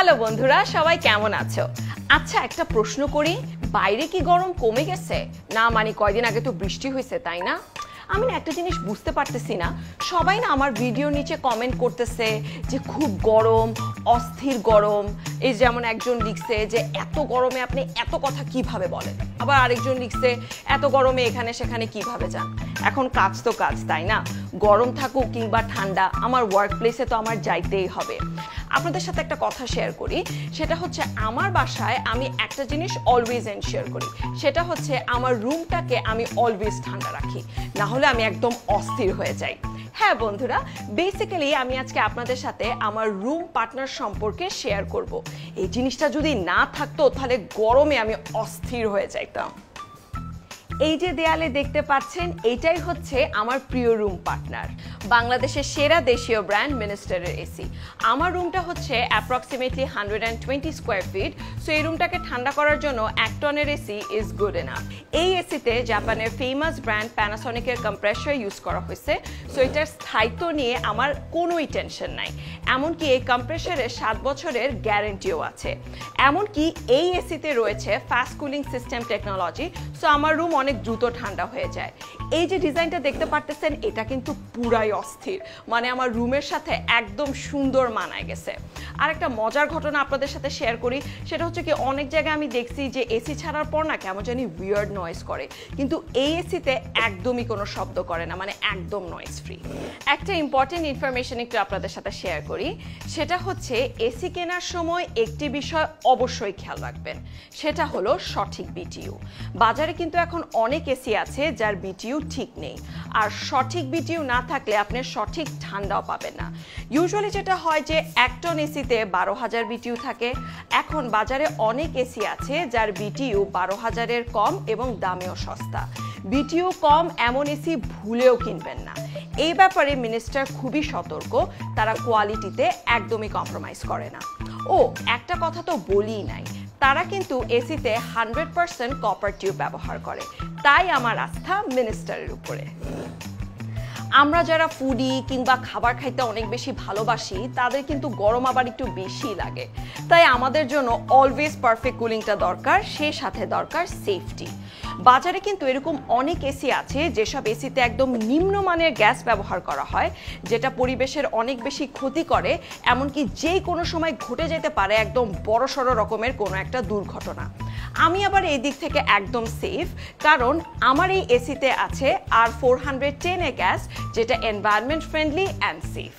Hello বন্ধুরা, সবাই কেমন আছো? আচ্ছা, একটা প্রশ্ন করি, বাইরে কি গরম কমে গেছে? না মানে কয়দিন আগে তো বৃষ্টি হয়েছে, তাই না? আমি না একটা জিনিস বুঝতে পারতেছি না, সবাই না আমার ভিডিওর নিচে কমেন্ট করতেছে যে খুব গরম, অস্থির গরম। এই যেমন একজন লিখছে যে এত গরমে আপনি এত কথা কিভাবে বলেন, আবার আরেকজন লিখছে এত গরমে এখানে সেখানে কিভাবে যান। এখন কাজ তো কাজ, তাই না? গরম থাকুক কিংবা ঠান্ডা, আমার ওয়ার্ক প্লেসে তো আমার যাইতেই হবে। আপনাদের সাথে একটা কথা শেয়ার করি, সেটা হচ্ছে আমার বাসায় আমি একটা জিনিস অলওয়েজ এনশিওর করি, সেটা হচ্ছে আমার রুমটাকে আমি অলওয়েজ ঠান্ডা রাখি, না হলে আমি একদম অস্থির হয়ে যাই। হ্যাঁ বন্ধুরা, বেসিক্যালি আমি আজকে আপনাদের সাথে আমার রুম পার্টনার সম্পর্কে শেয়ার করব। এই জিনিসটা যদি না থাকতো তাহলে গরমে আমি অস্থির হয়ে যাইতাম। এই যে দেয়ালে দেখতে পাচ্ছেন, এইটাই হচ্ছে আমার প্রিয় রুম পার্টনার, বাংলাদেশের সেরা দেশীয় ব্র্যান্ড মিনিস্টারের এসি। আমার রুমটা হচ্ছে অ্যাপ্রক্সিমেটলি 120 স্কোয়ার ফিট, সো এই রুমটাকে ঠান্ডা করার জন্য 1 টনের এসি ইজ গুড এনাফ। এই এসিতে জাপানের ফেমাস ব্র্যান্ড প্যানাসনিকের কম্প্রেসর ইউজ করা হয়েছে, সো এটার স্থায়িত্ব নিয়ে আমার কোনোই টেনশন নাই। এমনকি এই কম্প্রেসরের 7 বছরের গ্যারেন্টিও আছে। এমনকি এই এসিতে রয়েছে fast cooling system technology, so আমার রুম অনেক দ্রুত ঠান্ডা হয়ে যায়। এই যে ডিজাইনটা দেখতে পারতেছেন, এটা কিন্তু পুরাই অস্থির, মানে আমার রুমের সাথে একদম সুন্দর মানায় গেছে। আর একটা মজার ঘটনা আপনাদের সাথে শেয়ার করি, সেটা হচ্ছে কি অনেক জায়গায় আমি দেখছি যে এসি ছাড়ার পর না কেমন জানি উইয়ার্ড নয়েজ করে, কিন্তু এই এসিতে একদমই কোনো শব্দ করে না, মানে একদম নয়েজ ফ্রি। একটা ইম্পর্টেন্ট ইনফরমেশন একটু আপনাদের সাথে শেয়ার করি, সেটা হচ্ছে এসি কেনার সময় একটি বিষয় অবশ্যই খেয়াল রাখবেন, সেটা হলো সঠিক বিটিইউ। বাজারে কিন্তু এখন অনেক এসি আছে যার বিটিইউ ঠিক নেই, আর সঠিক বিটিইউ না থাকলে আপনি সঠিক ঠান্ডাও পাবেন না। ইউজুয়ালি যেটা হয় যে 1 টন এসিতে 12,000 বিটিইউ থাকে। এখন বাজারে অনেক এসি আছে যার বিটিইউ 12,000-এর কম এবং দামেও সস্তা। বিটিইউ কম এমন এসি ভুলেও কিনবেন না। এই ব্যাপারে মিনিস্টার খুবই সতর্ক, তারা কোয়ালিটিতে একদমই কম্প্রোমাইজ করে না। ও একটা কথা তো বলিই নাই, তারা কিন্তু এসিতে 100% কপার টিউব ব্যবহার করে, তাই আমার আস্থা মিনিস্টারের উপরে। আমরা যারা ফুডি কিংবা খাবার খাইতে অনেক বেশি ভালোবাসি, তাদের কিন্তু গরম আবার একটু বেশি লাগে, তাই আমাদের জন্য অলওয়েজ পারফেক্ট কুলিংটা দরকার, সেই সাথে দরকার সেফটি। বাজারে কিন্তু এরকম অনেক এসি আছে যেসব এসিতে একদম নিম্নমানের গ্যাস ব্যবহার করা হয়, যেটা পরিবেশের অনেক বেশি ক্ষতি করে, এমনকি যে কোনো সময় ঘটে যেতে পারে একদম বড়সড় রকমের কোনো একটা দুর্ঘটনা। আমি আবার এই দিক থেকে একদম সেফ, কারণ আমার এই এসিতে আছে R410A গ্যাস, যেটা এনভায়রনমেন্ট ফ্রেন্ডলি অ্যান্ড সেফ।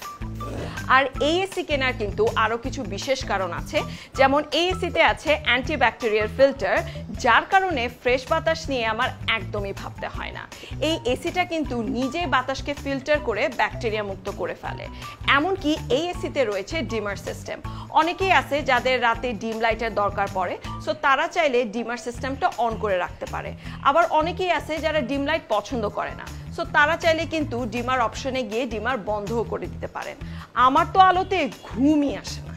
আর এই এসি কেনার কিন্তু আরও কিছু বিশেষ কারণ আছে, যেমন এই এসিতে আছে অ্যান্টিব্যাকটেরিয়াল ফিল্টার, যার কারণে ফ্রেশ বাতাস নিয়ে আমার একদমই ভাবতে হয় না। এই এসিটা কিন্তু নিজেই বাতাসকে ফিল্টার করে ব্যাকটেরিয়া মুক্ত করে ফেলে। এমনকি এই এসিতে রয়েছে ডিমার সিস্টেম। অনেকেই আছে যাদের রাতে ডিম লাইটের দরকার পড়ে, সো তারা চাইলে ডিমার সিস্টেমটা অন করে রাখতে পারে। আবার অনেকেই আছে যারা ডিম লাইট পছন্দ করে না, সো তারা চাইলে কিন্তু ডিমার অপশনে গিয়ে ডিমার বন্ধও করে দিতে পারেন। আমার তো আলোতে ঘুমই আসে না।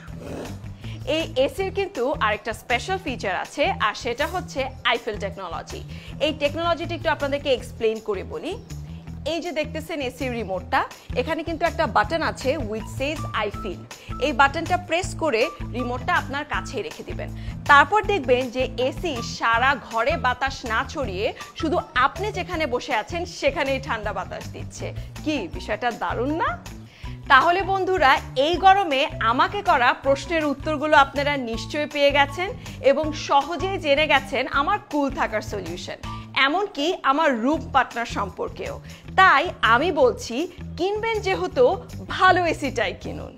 এই এসির কিন্তু আরেকটা স্পেশাল ফিচার আছে, আর সেটা হচ্ছে আইফেল টেকনোলজি। এই টেকনোলজিটা একটু আপনাদেরকে এক্সপ্লেন করে বলি। এই যে দেখতেছেন এসির রিমোটটা, এখানে কিন্তু একটা বাটন আছে উইচ সেজ আই ফিল। এই বাটনটা প্রেস করে রিমোটটা আপনার কাছে রেখে দিবেন, তারপর দেখবেন যে এসি সারা ঘরে বাতাস না ছড়িয়ে শুধু আপনি যেখানে বসে আছেন সেখানেই ঠান্ডা বাতাস দিচ্ছে। কি বিষয়টা দারুণ না? তাহলে বন্ধুরা, এই গরমে আমাকে করা প্রশ্নের উত্তরগুলো আপনারা নিশ্চয়ই পেয়ে গেছেন এবং সহজেই জেনে গেছেন আমার কুল থাকার সলিউশন, এমনকি আমার রুম পার্টনার সম্পর্কেও। তাই আমি বলছি, কিনবেন যেহেতু ভালো এসিটাই কিনুন।